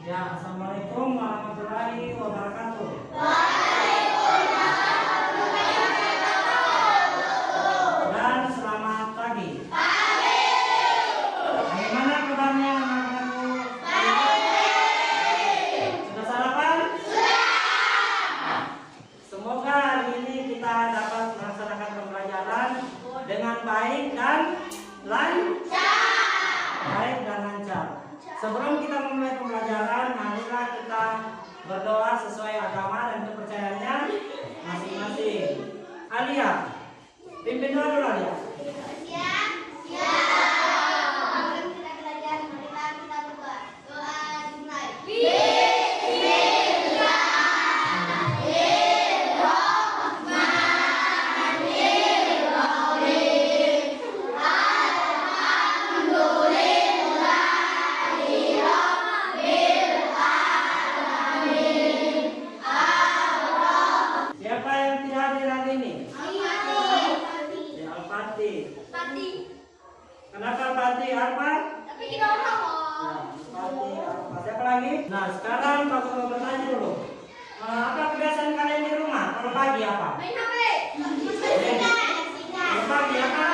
Ya, Assalamualaikum warahmatullahi wabarakatuh. Dan selamat pagi. Bagaimana kabarnya anak-anakku? Sudah sarapan? Semoga hari ini kita dapat melaksanakan pembelajaran dengan baik dan lancar. Sebelum kita memulai pembelajaran, marilah kita berdoa sesuai agama dan kepercayaannya masing-masing. Alia, pimpin doa dulu Alia. Siap. Sebelum kita belajar, marilah kita berdoa. Doa dimulai. Siapa yang tidak hadir hari ini? Al-Fatih. Kenapa Al-Fatih? Apa? Tapi kita orang Al-Fatih, Al-Fatih. Siapa lagi? Nah, sekarang Pak Guru bertanya dulu. Apa kebiasaan kalian di rumah? Kalau pagi apa? main HP. Kalau pagi apa?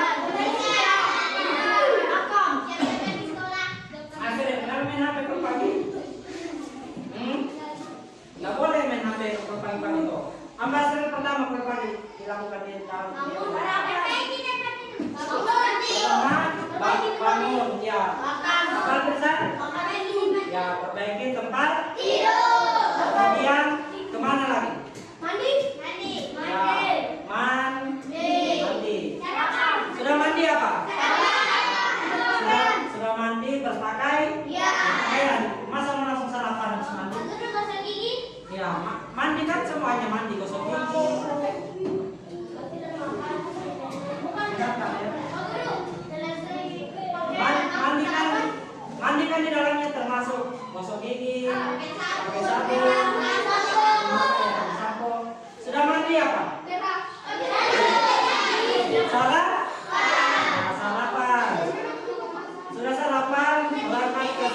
Akhirnya kenapa main HP kalau pagi? Nggak boleh main HP kalau pagi-pagi itu. Ambasador pertama kalau pagi dilakukan di tahun bangun, ya. Apa besar? Ya, perbaiki tempat Tidur. kemudian kemana lagi? Mandi. Ya, mandi. Sarapan. Sudah mandi apa? Sarapan. Sudah mandi berpakai Iya. pakaian. Masa mau langsung sarapan habis mandi? Lalu gosok gigi. Ya, mandi kan semuanya mandi, gosok gigi. Mandi kan di dalamnya termasuk gosok gigi, pakai sabun, sampo. Sudah mandi apa? Salah? Nah, sarapan. Sudah sarapan, berangkat ke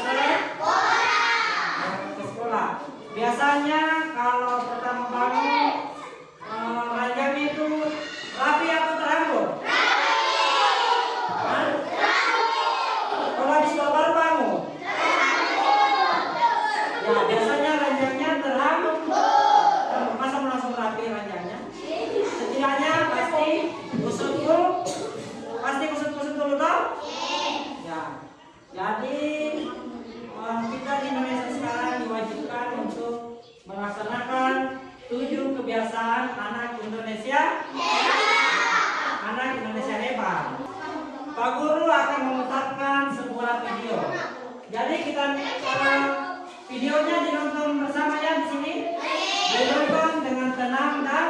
sekolah. Biasanya kalau pertama bangun, ranjangnya itu rapi atau teranggur? Kalau habis baru bangun? Ya, biasanya ranjangnya teranggur. Masa mau langsung rapi ranjangnya? Setidaknya pasti kusut dulu toh? Ya. Jadi kita di Indonesia sekarang diwajibkan untuk melaksanakan 7 kebiasaan anak Indonesia. Anak Indonesia hebat. Pak Guru akan memutarkan sebuah video. Jadi kita videonya dinonton bersama ya di sini. Dinonton dengan tenang dan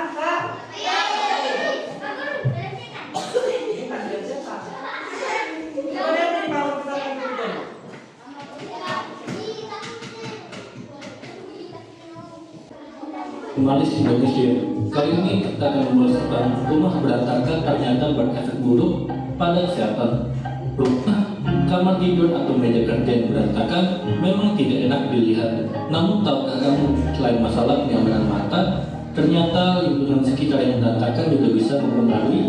Kembali di Indonesia. Kali ini kita akan membahas rumah berantakan ternyata berefek buruk pada kesehatan. Rumah, kamar tidur atau meja kerja yang berantakan memang tidak enak dilihat. Namun tahukah kamu, selain masalah kenyamanan mata, ternyata lingkungan sekitar yang berantakan juga bisa mempengaruhi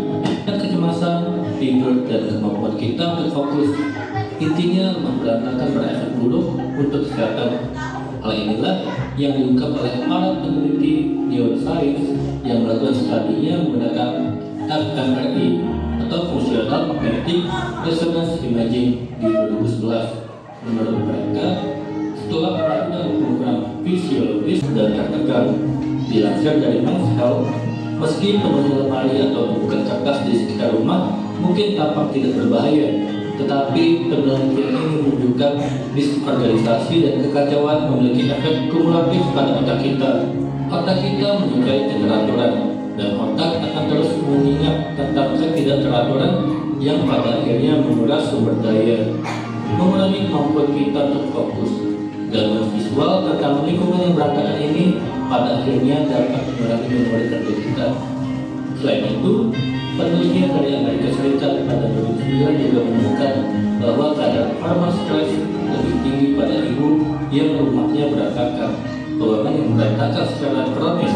kecemasan, tidur, dan kemampuan kita untuk fokus. Intinya, rumah berantakan berefek buruk untuk kesehatan. Hal inilah yang diungkap oleh para peneliti neuroscience yang melakukan studinya menggunakan fMRI atau Functional Magnetic Resonance Imaging di 2011. Menurut mereka, setelah melakukan pengukuran fisiologis dan tertekan dilansir dari Mass Health, meski penuhnya lemari atau tumpukan kertas di sekitar rumah mungkin tampak tidak berbahaya, tetapi penelitian ini menunjukkan disorganisasi dan kekacauan memiliki efek kumulatif pada otak kita. Otak kita menyukai keteraturan, dan otak akan terus mengingat tentang ketidakteraturan yang pada akhirnya menguras sumber daya, mengurangi kemampuan kita untuk fokus. Gangguan visual tentang lingkungan yang berantakan ini pada akhirnya dapat mengurangi memori kerja kita. Selain itu, penelitian dari Amerika Serikat pada 2009 juga menemukan bahwa kadar hormon stres lebih tinggi pada ibu yang rumahnya berantakan. Ruangan yang berantakan secara kronis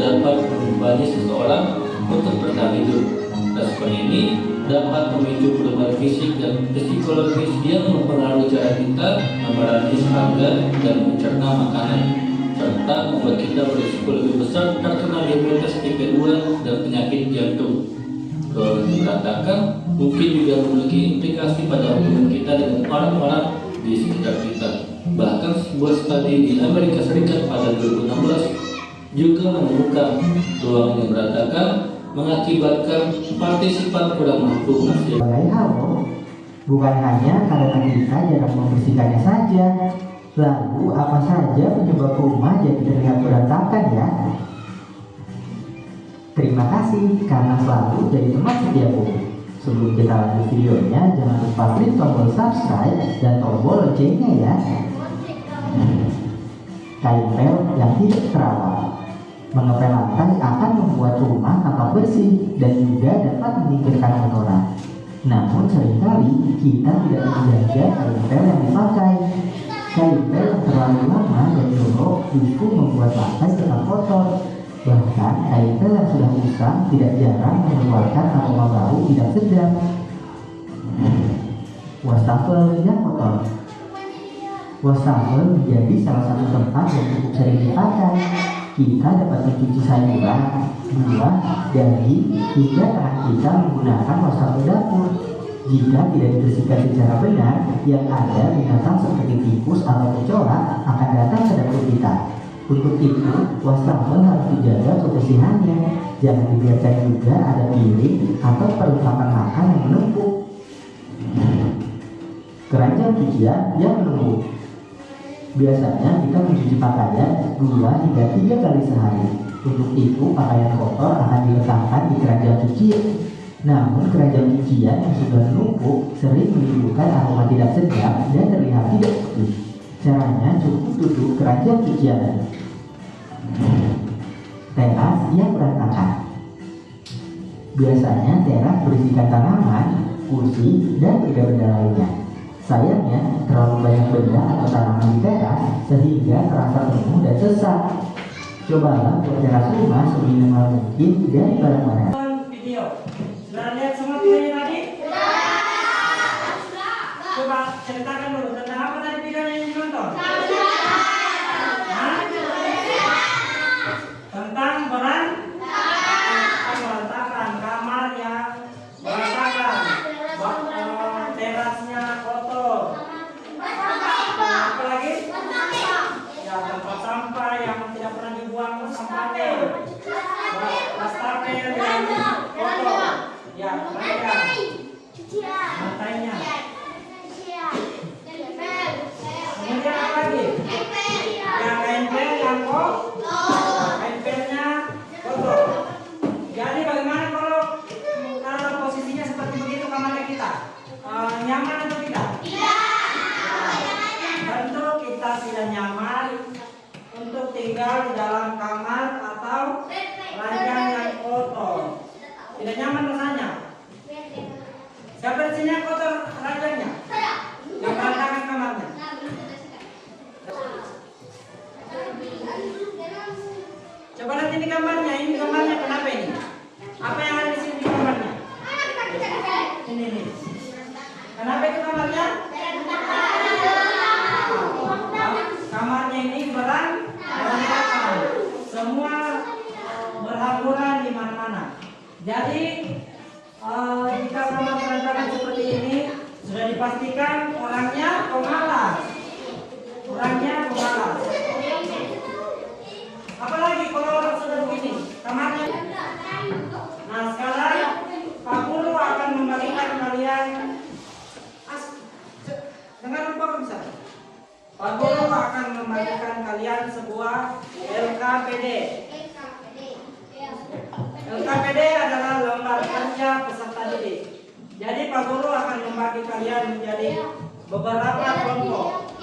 dapat membebani seseorang untuk bertahan hidup. Respon ini dapat memicu perubahan fisik dan psikologis yang mempengaruhi cara kita memerangi serangga dan mencerna makanan, serta membuat kita berisiko lebih besar terkena diabetes tipe 2 dan penyakit jantung. Ruangan yang berantakan mungkin juga memiliki implikasi pada hubungan kita dengan orang-orang di sekitar kita. Bahkan sebuah studi di Amerika Serikat pada 2016 juga menemukan ruangan yang berantakan mengakibatkan partisipan kurang mampu menghasilkan. Sebagai hal, bukan hanya karena kita jarang membersihkannya saja. Lalu apa saja penyebab rumah jadi terlihat berantakan ya? Terima kasih karena selalu jadi teman setiaku. Sebelum kita lanjut videonya, jangan lupa klik tombol subscribe dan tombol loncengnya ya. Kain pel yang tidak terawat. Mengepel lantai akan membuat rumah tampak bersih dan juga dapat menyingkirkan kotoran. Namun seringkali kita tidak menjaga kain pel yang dipakai. Kain pel yang terlalu lama dan jorok justru membuat lantai tetap kotor. Bahkan kain pel yang sudah usang tidak jarang mengeluarkan aroma bau tidak sedap. Wastafel yang kotor. Wastafel menjadi salah satu tempat yang cukup sering dipakai. Kita dapat mencuci sayuran, buah, daging, hingga tangan kita menggunakan wastafel dapur. Jika tidak dibersihkan secara benar, yang ada binatang seperti tikus atau kecoa akan datang ke dapur kita. Untuk itu, wastafel harus dijaga kebersihannya. Jangan dibiarkan juga ada piring atau perlengkapan makan yang menumpuk. Keranjang cucian yang menumpuk. Biasanya kita mencuci pakaian 2 hingga 3 kali sehari. Untuk itu, pakaian kotor akan diletakkan di keranjang cucian. Namun, keranjang cucian yang sudah menumpuk sering menimbulkan aroma tidak sedap dan terlihat tidak bersih. Caranya cukup tutup keranjang cucian. Teras yang berantakan. Biasanya teras berisikan tanaman, kursi, dan benda-benda lainnya. Sayangnya, terlalu banyak benda atau tanaman di teras sehingga terasa penuh dan sesak. Cobalah buat teras rumah seminimal mungkin dari barang-barang. Video. Sudah lihat semua videonya tadi? Coba ceritakan dulu tentang apa tadi videonya yang ditonton? Hah? Tentang berantakan kamar yang berantakan, terasnya kotor. Apa lagi? Ya, tempat sampah yang tidak pernah dibuang sampahnya. Wastafel yang kotor. Ya, lantainya. Kemudian apa lagi? Ya, kain pel yang kotor. Kain pelnya kotor. Jadi bagaimana kalau posisinya seperti begitu kamarnya kita? Nyaman atau tidak? Tentu kita tidak nyaman untuk tinggal di dalam kamar atau ranjang yang kotor. Tidak nyaman rasanya. Siapa di sini yang kotor ranjangnya? Yang berantakan kamarnya? Coba lihat ini gambarnya. Ini gambarnya kenapa ini? Apa yang ada di sini di gambarnya? Ini. Kenapa itu kamarnya? Kamarnya ini berantakan. Semua berhamburan di mana-mana. Jadi jika kamar berantakan seperti ini, sudah dipastikan orangnya pemalas. Apalagi kalau orang sudah begini, kamarnya. Nah, sekarang Pak Guru akan membagikan kalian. Dengar apa bisa? Pak Guru akan membagikan kalian sebuah LKPD. LKPD adalah lembar kerja peserta didik. Jadi Pak Guru akan membagi kalian menjadi beberapa kelompok.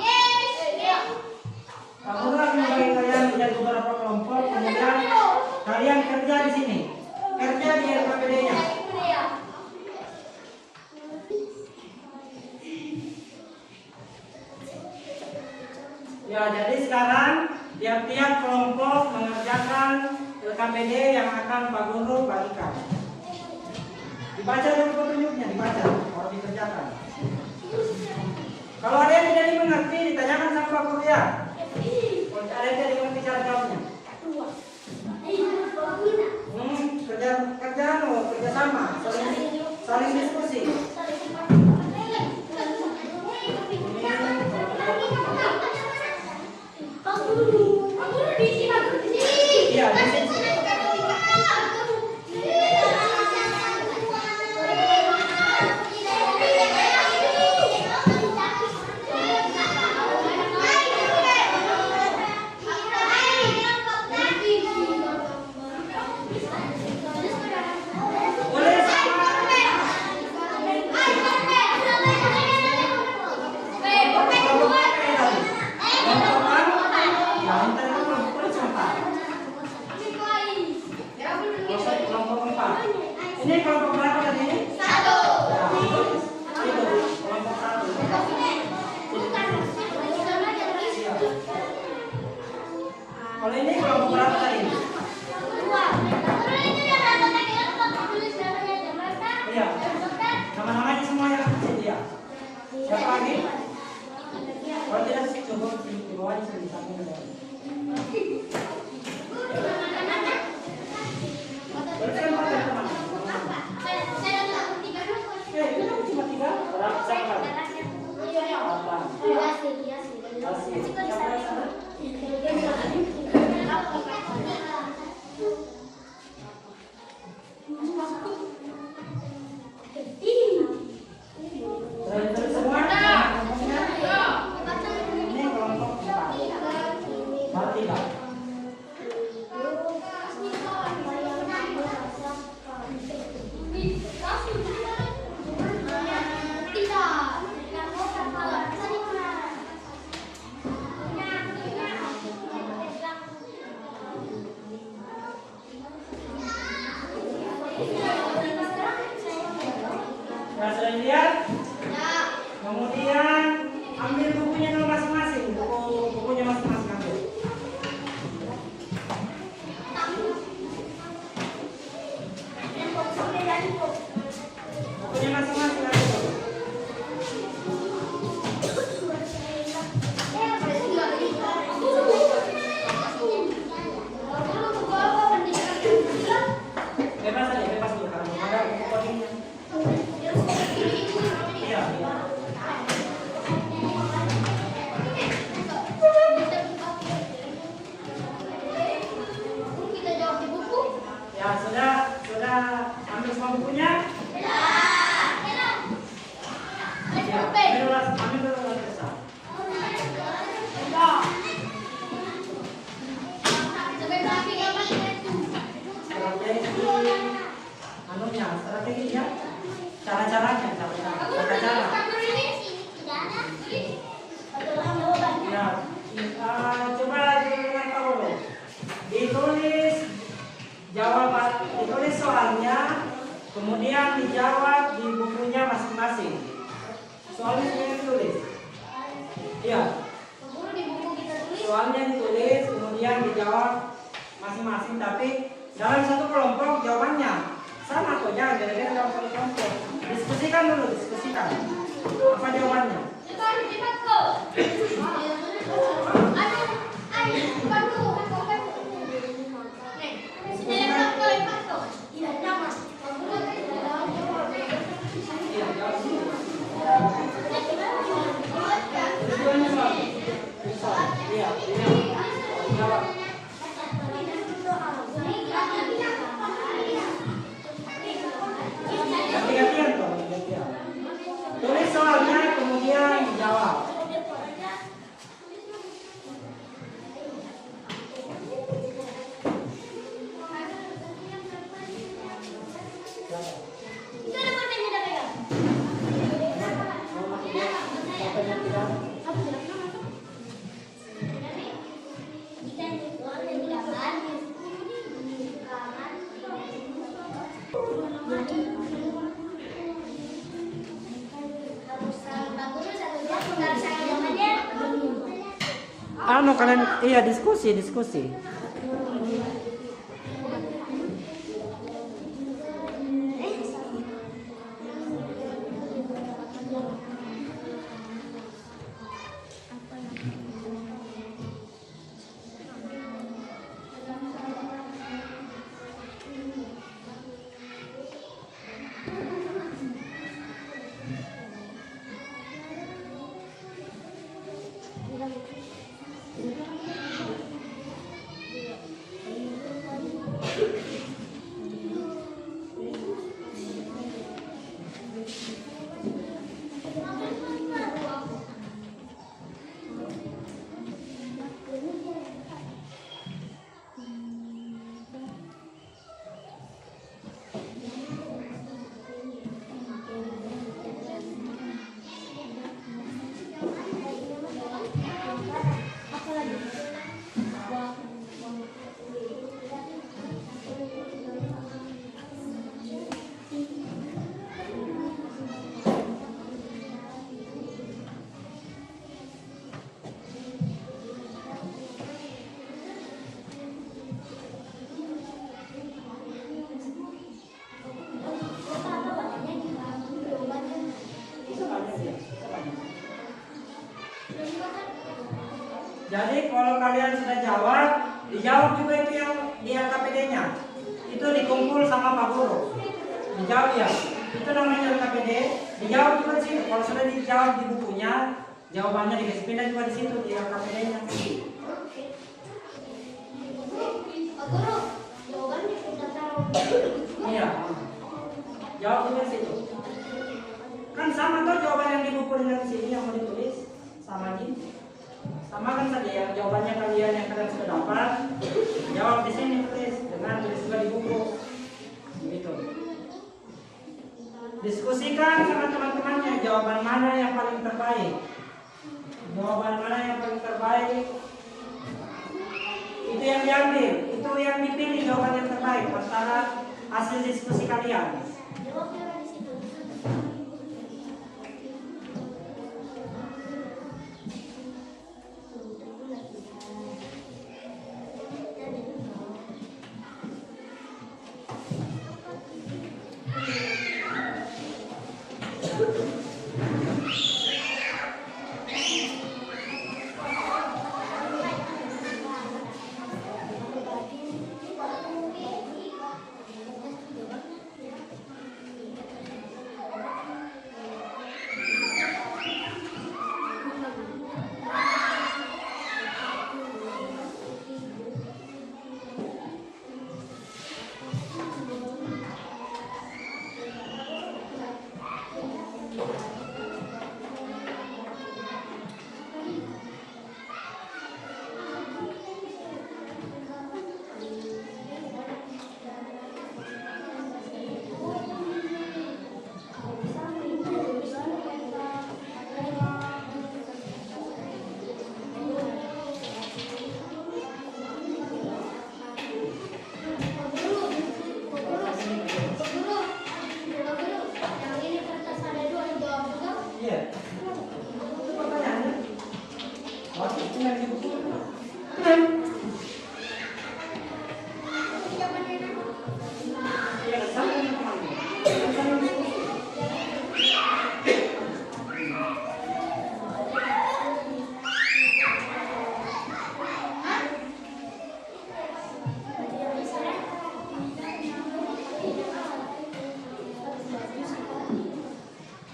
Pak Guru akan membagi kalian menjadi beberapa kelompok. Kemudian kalian kerja di sini, kerja di LKPD-nya. Ya, jadi sekarang tiap-tiap kelompok mengerjakan LKPD yang akan Pak Guru bagikan. Dibaca dulu petunjuknya, dibaca, kalau dikerjakan. Kalau ada yang tidak dimengerti, ditanyakan sama Pak Guru ya. Kalau ada yang tidak dimengerti cara jawabnya. Kerja sama, saling diskusi. Iya, di sini. Ini kelompok berapa tadi? 1. Itu kelompok 1. Kalau ini kelompok berapa tadi? 2. Iya. Nama-namanya semua yang kecil ya. Siapa lagi? Kalau tidak cukup di bawah di samping ada. Nah, sudah dilihat? Ya. Kemudian ambil bukunya dulu masing-masing, bukunya masing-masing ambil. Bukunya masing-masing ambil. Bebas aja, bebas dulu karena ada buku codingnya. Iya, iya. Kita jawab di buku. Ya, sudah ambil semua bukunya? Ya, ambil dulu lagi besar. Strateginya, cara-caranya, cara-cara. Ya, coba dengan Pak Guru. Ditulis jawaban, ditulis soalnya, kemudian dijawab di bukunya masing-masing. Soalnya yang ditulis. Iya. Soalnya ditulis, kemudian dijawab masing-masing, tapi dalam satu kelompok jawabannya sama kok, jangan beda-beda dalam satu kelompok. Diskusikan dulu, diskusikan. Apa jawabannya? Tujuannya soal. Iya, jawab. Ganti-gantian dong, ganti-gantian. Tulis soalnya kemudian dijawab. anu kalian iya diskusi. Jadi kalau kalian sudah jawab, dijawab juga itu yang di LKPD-nya. Itu dikumpul sama Pak Guru. Dijawab ya. Itu namanya LKPD. Dijawab juga di situ. Kalau sudah dijawab di bukunya, jawabannya dikasih pindah juga di situ di LKPD-nya. Pak Guru, jawabannya kita taruh. Iya. Jawab juga di situ. Kan sama tuh jawaban yang di buku dengan sini yang mau ditulis sama ini. Sama kan tadi yang jawabannya kalian yang kalian sudah dapat, jawab di sini tulis dengan tulis juga di buku. Begitu. Diskusikan sama teman-temannya jawaban mana yang paling terbaik. Jawaban mana yang paling terbaik? Itu yang diambil, itu yang dipilih jawaban yang terbaik antara hasil diskusi kalian. Jawabnya ada di situ.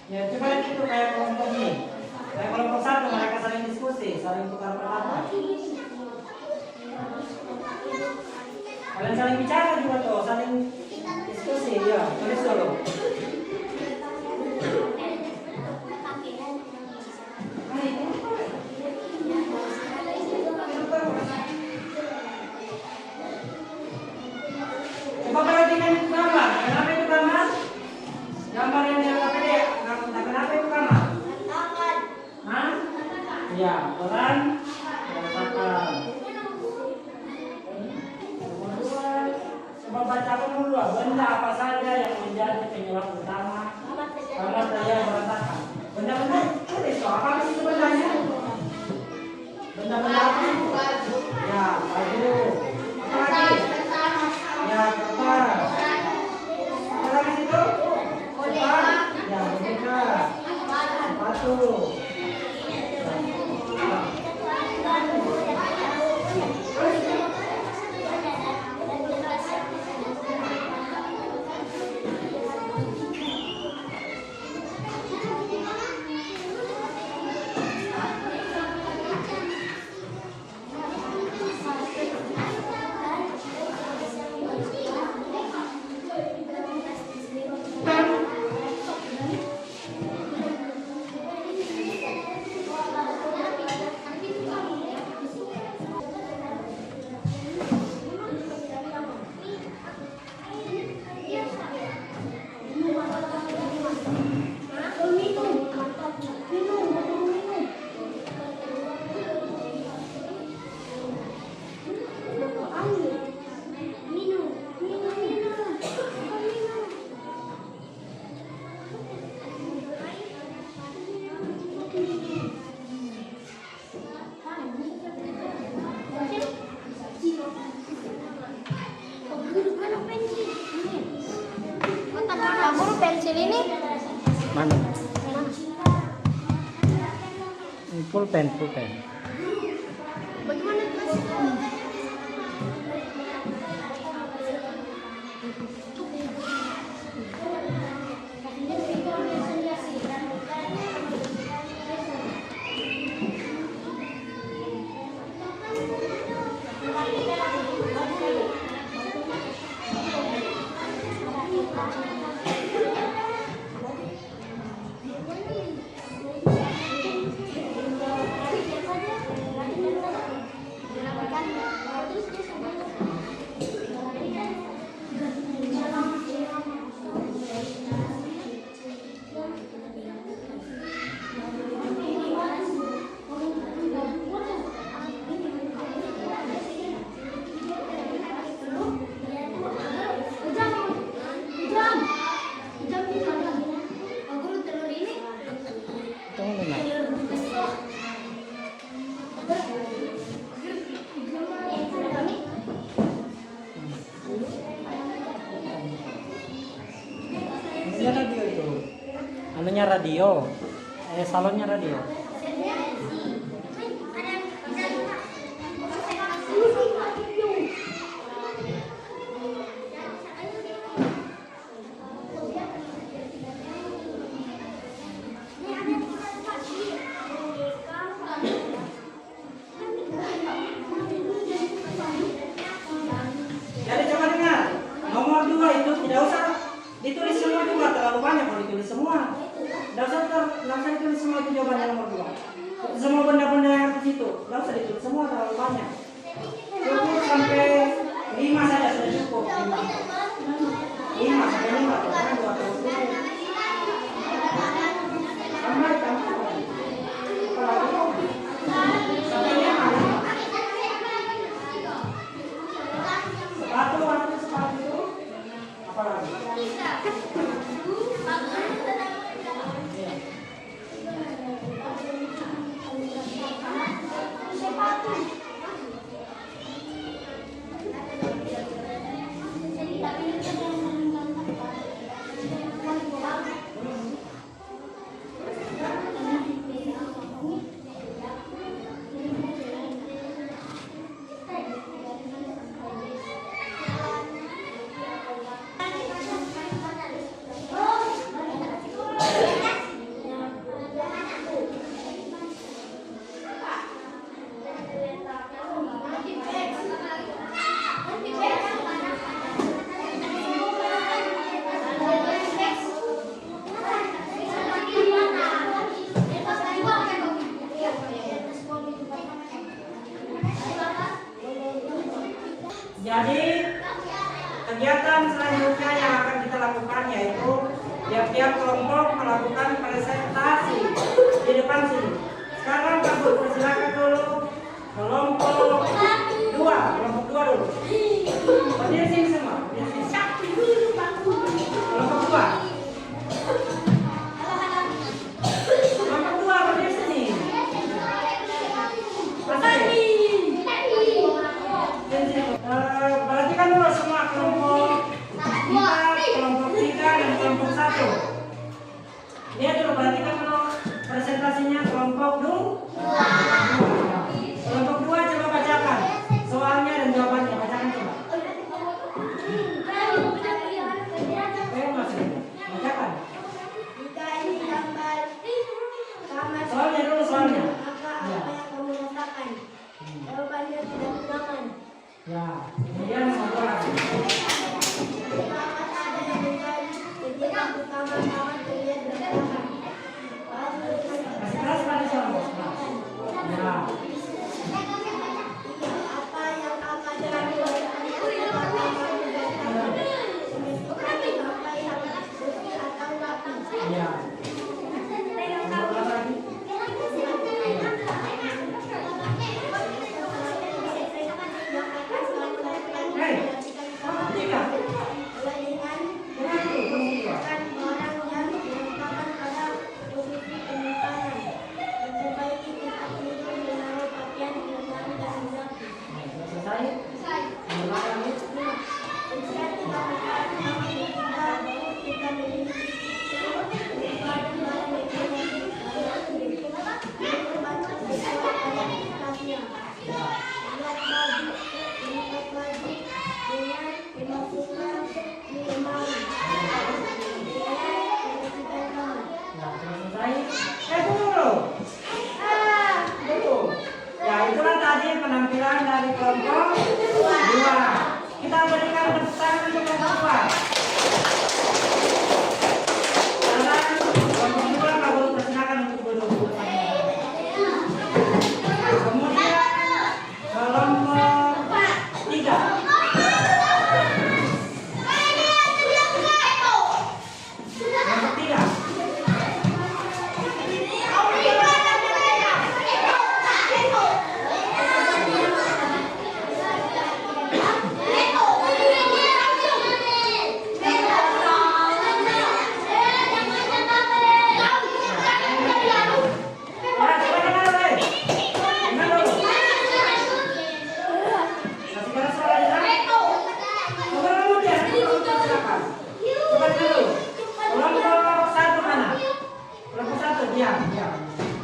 Ya coba itu kayak kelompok ini, kayak kelompok satu mereka saling diskusi, saling tukar pendapat. Kalian saling bicara juga tuh, saling diskusi ya, tulis dulu. Coba perhatikan itu gambar, kenapa itu gambar? Gambar yang di LKPD, kenapa itu gambar? Hah? Iya, peran berantakan. Nomor 2, coba bacakan dulu. Ya, baju. Apa lagi? Ya, kertas. Apa lagi situ? Kertas. Ya, boneka. Sepatu. Guru pensil ini Mana? Full pen. bagaimana Mas? Ini radio itu. Anunya radio. Salonnya radio. Jadi coba dengar. Nomor 2 itu tidak usah ditulis semua, juga terlalu banyak kalau ditulis semua. Tidak usah ditulis semua itu jawabannya nomor 2. Semua benda-benda yang di situ, tidak usah ditulis semua, terlalu banyak. Cukup sampai 5 saja sudah cukup. 5 sampai 5, jangan 2 terus. Tambah. Apalagi? Sampai 5. Sepatu. Apalagi? Jadi kegiatan selanjutnya yang akan kita lakukan yaitu tiap-tiap kelompok melakukan presentasi di depan sini. Sekarang Pak Guru persilakan dulu kelompok 2 dulu. Berdiri sini semua. Kelompok 2. Kelompok 2 berdiri sini. Asli. Jawabannya tidak nyaman. Ya, kemudian nomor 2. Apakah ada yang menjadi kegiatan utama kawan terlihat berantakan? Kasih keras pada soal. Ya. Apa yang akan dilakukan? Apa yang bersih atau rapi? Ya. Nomor berapa lagi? Hei, nomor 3. Dengan Jangan itu, nomor 2. orang yang diletakkan pada posisi penyimpanan, memperbaiki tempat tidur, menaruh pakaian di lemari dan merapi. Sudah selesai? Nomor berapa lagi? Jika tidak ada kita memiliki barang-barang ekonomi yang membantu sesuai pada kitabnya. Buat baju, mengikat baju dengan dimasukkan di lemari. Membersihkan kamar. Ya, sudah selesai. Tunggu dulu. Dulu. Ya, itulah tadi penampilan dari kelompok 2. Kita berikan tepuk tangan untuk kelompok 2. Sekarang kelompok 2 kamu persilakan untuk duduk. Kemudian kelompok 3.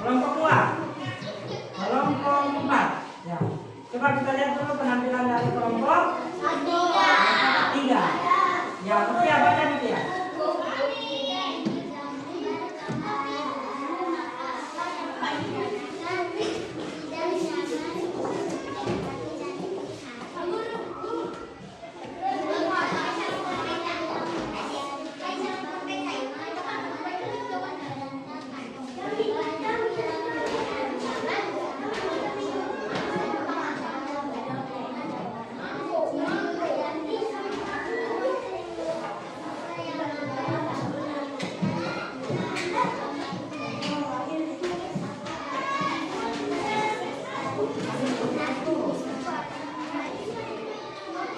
Kelompok 3. Kelompok 4. Ya. Coba kita lihat dulu penampilan dari kelompok 3. Ya, Mutia baca Mutia.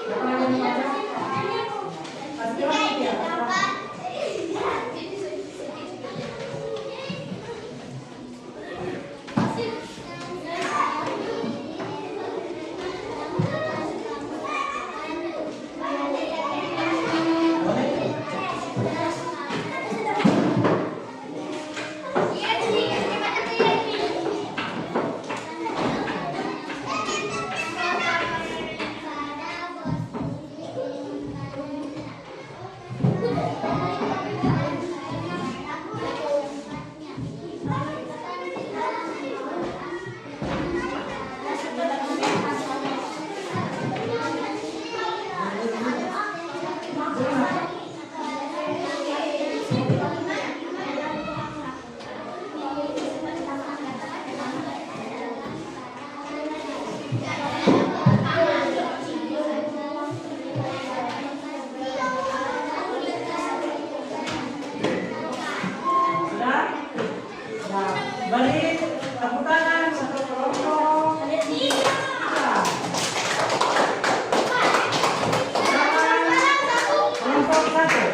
Siapa yang mau baca? Kasih kelas Mutia. Sudah? Nah, beri tepuk tangan untuk kelompok 3. Kelompok 1.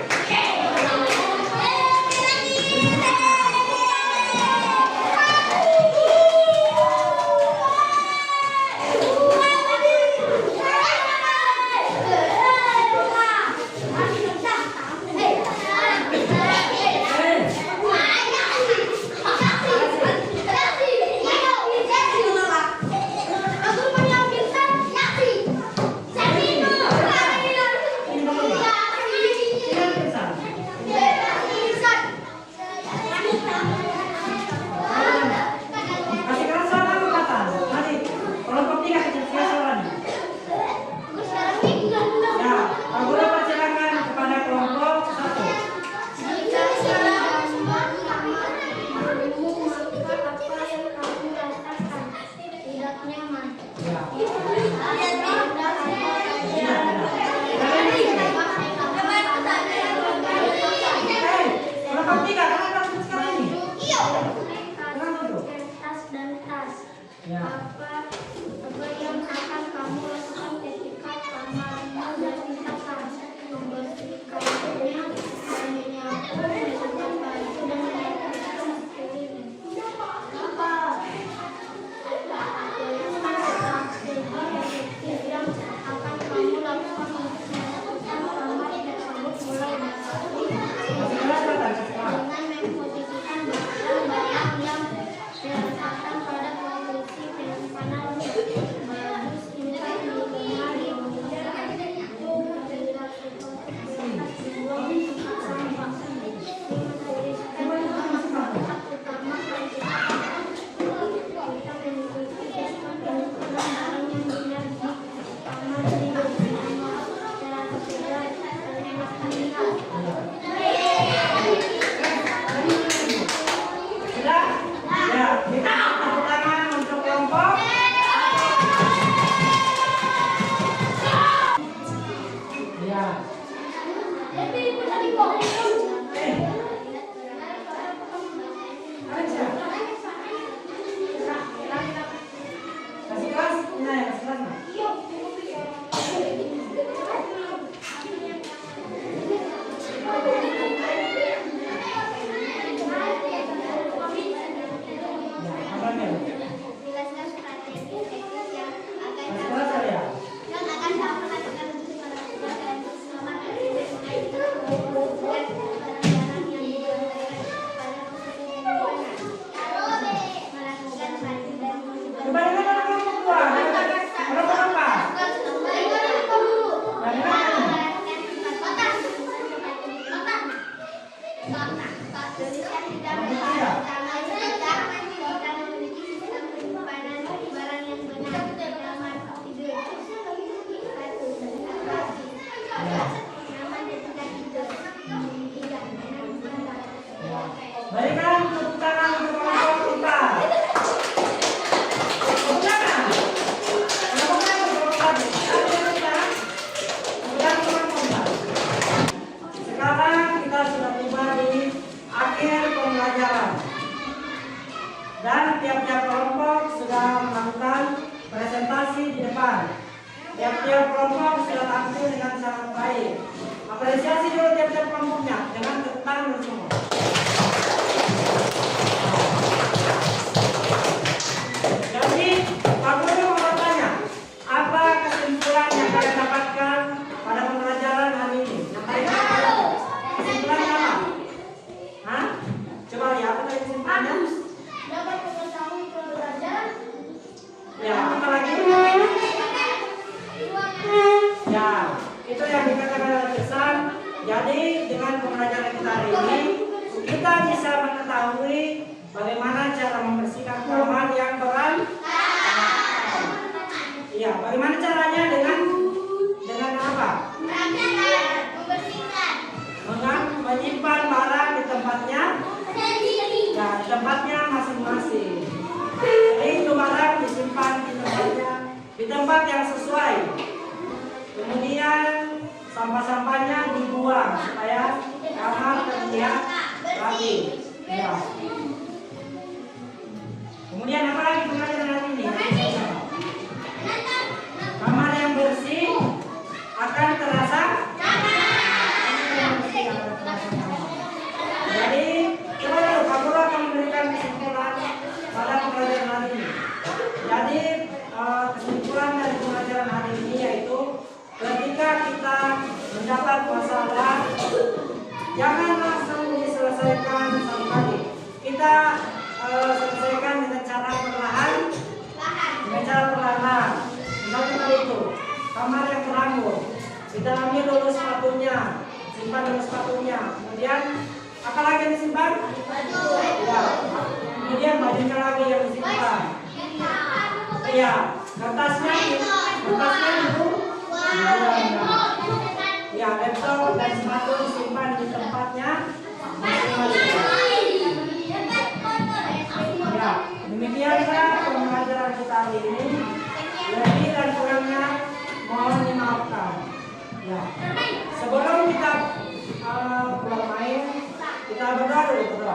disimpan. Tiap-tiap kelompok sudah tampil dengan sangat baik. Apresiasi dulu tiap-tiap kelompoknya dengan tepuk tangan semua. Jadi, Pak Guru mau bertanya, apa kesimpulan yang kalian dapatkan pada pembelajaran hari ini? Yang kalian dapatkan? Kesimpulannya apa? Hah? Coba lihat apa tadi kesimpulannya? Dapat mengetahui pelajaran. Ya, apa lagi? Ya, itu yang dikatakan dalam pesan. Jadi dengan pembelajaran kita hari ini, kita bisa mengetahui bagaimana cara membersihkan kamar yang berantakan. Iya, bagaimana caranya dengan apa? Menyimpan barang di tempatnya, ya, di tempatnya masing-masing. Jadi itu barang disimpan di tempatnya, di tempat yang sesuai. Kemudian sampah-sampahnya dibuang supaya kamar terlihat rapi. Ya. Kemudian apa lagi pembelajaran hari ini? Kamar yang bersih akan terasa. Jadi coba dulu Pak Guru akan memberikan kesimpulan pada pembelajaran hari ini. Jadi kesimpulan dari pembelajaran hari ini yaitu ketika kita mendapat masalah, jangan langsung diselesaikan satu kali. Kita selesaikan dengan cara perlahan. Misalnya tadi itu kamar yang teranggur, kita ambil dulu sepatunya, simpan dulu sepatunya. Kemudian apa lagi yang disimpan? Ya. Kemudian bajunya lagi yang disimpan. Iya, kertasnya itu. Ya, laptop dan sepatu disimpan di tempatnya masing-masing. Ya, demikianlah pembelajaran kita hari ini. Lebih dan kurangnya mohon dimaafkan. Ya, sebelum kita pulang main, kita berdoa dulu.